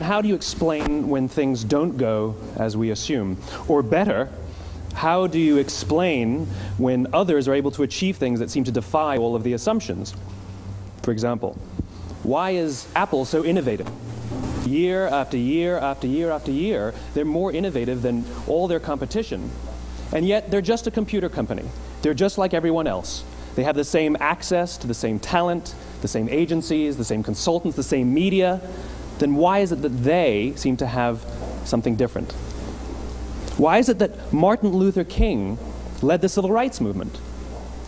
How do you explain when things don't go as we assume? Or better, how do you explain when others are able to achieve things that seem to defy all of the assumptions? For example, why is Apple so innovative? Year after year after year after year, they're more innovative than all their competition. And yet, they're just a computer company. They're just like everyone else. They have the same access to the same talent, the same agencies, the same consultants, the same media. Then why is it that they seem to have something different? Why is it that Martin Luther King led the civil rights movement?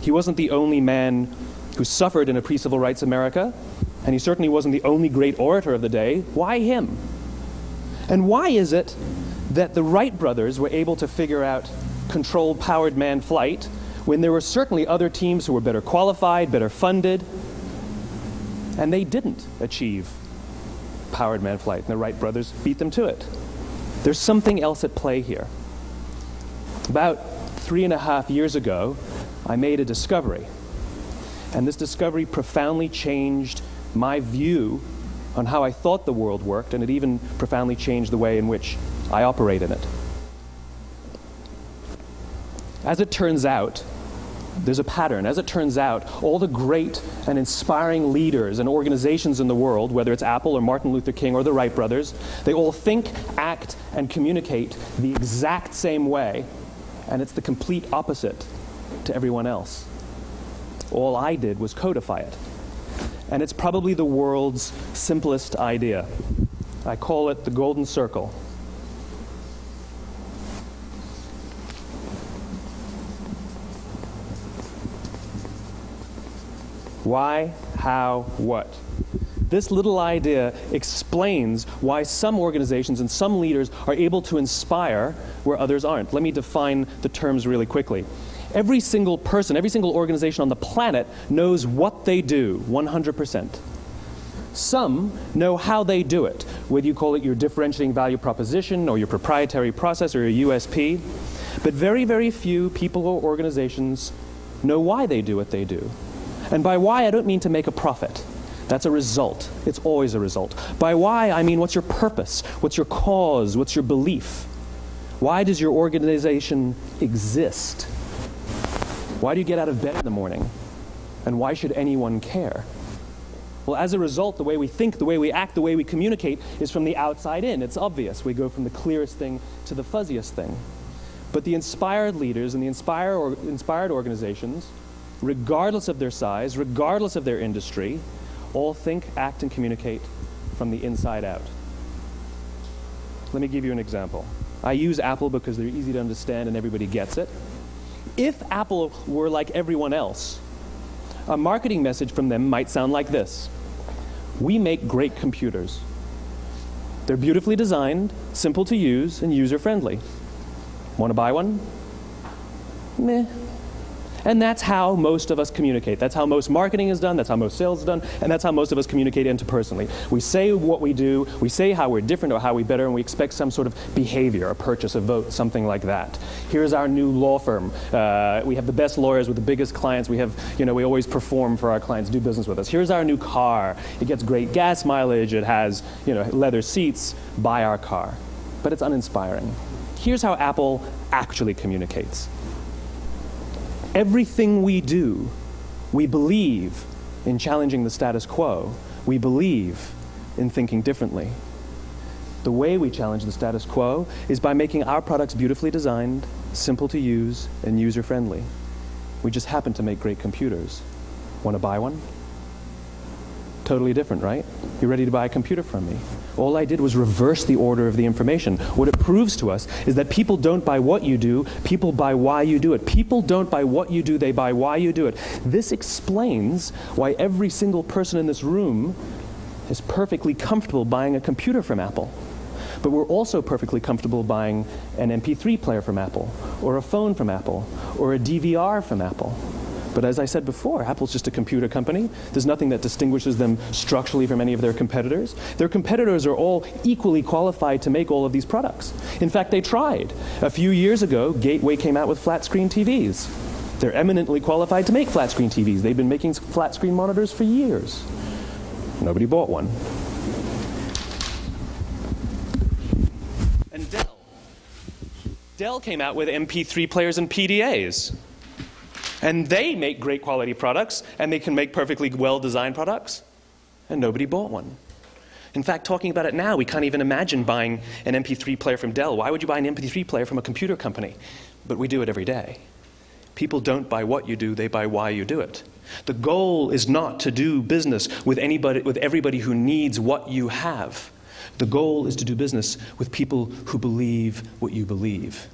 He wasn't the only man who suffered in a pre-civil rights America, and he certainly wasn't the only great orator of the day. Why him? And why is it that the Wright brothers were able to figure out controlled powered manned flight when there were certainly other teams who were better qualified, better funded, and they didn't achieve powered manned flight, and the Wright brothers beat them to it? There's something else at play here. About 3.5 years ago, I made a discovery, and this discovery profoundly changed my view on how I thought the world worked, and it even profoundly changed the way in which I operate in it. As it turns out, there's a pattern. As it turns out, all the great and inspiring leaders and organizations in the world, whether it's Apple or Martin Luther King or the Wright brothers, they all think, act, and communicate the exact same way, and it's the complete opposite to everyone else. All I did was codify it. And it's probably the world's simplest idea. I call it the golden circle. Why, how, what? This little idea explains why some organizations and some leaders are able to inspire where others aren't. Let me define the terms really quickly. Every single person, every single organization on the planet knows what they do, 100%. Some know how they do it, whether you call it your differentiating value proposition or your proprietary process or your USP. But very, very few people or organizations know why they do what they do. And by why, I don't mean to make a profit. That's a result. It's always a result. By why, I mean what's your purpose? What's your cause? What's your belief? Why does your organization exist? Why do you get out of bed in the morning? And why should anyone care? Well, as a result, the way we think, the way we act, the way we communicate is from the outside in. It's obvious. We go from the clearest thing to the fuzziest thing. But the inspired leaders and the inspired organizations, regardless of their size, regardless of their industry, all think, act, and communicate from the inside out. Let me give you an example. I use Apple because they're easy to understand and everybody gets it. If Apple were like everyone else, a marketing message from them might sound like this. We make great computers. They're beautifully designed, simple to use, and user-friendly. Want to buy one? Meh. And that's how most of us communicate. That's how most marketing is done, that's how most sales is done, and that's how most of us communicate interpersonally. We say what we do, we say how we're different or how we're better, and we expect some sort of behavior, a purchase, a vote, something like that. Here's our new law firm. We have the best lawyers with the biggest clients. We have, we always perform for our clients, do business with us. Here's our new car. It gets great gas mileage. It has, leather seats. Buy our car. But it's uninspiring. Here's how Apple actually communicates. Everything we do, we believe in challenging the status quo. We believe in thinking differently. The way we challenge the status quo is by making our products beautifully designed, simple to use, and user-friendly. We just happen to make great computers. Want to buy one? Totally different, right? You're ready to buy a computer from me. All I did was reverse the order of the information. What it proves to us is that people don't buy what you do, people buy why you do it. People don't buy what you do, they buy why you do it. This explains why every single person in this room is perfectly comfortable buying a computer from Apple. But we're also perfectly comfortable buying an MP3 player from Apple, or a phone from Apple, or a DVR from Apple. But as I said before, Apple's just a computer company. There's nothing that distinguishes them structurally from any of their competitors. Their competitors are all equally qualified to make all of these products. In fact, they tried. A few years ago, Gateway came out with flat-screen TVs. They're eminently qualified to make flat-screen TVs. They've been making flat-screen monitors for years. Nobody bought one. Dell came out with MP3 players and PDAs. And they make great quality products, and they can make perfectly well-designed products, and nobody bought one. In fact, talking about it now, we can't even imagine buying an MP3 player from Dell. Why would you buy an MP3 player from a computer company? But we do it every day. People don't buy what you do, they buy why you do it. The goal is not to do business with everybody who needs what you have. The goal is to do business with people who believe what you believe.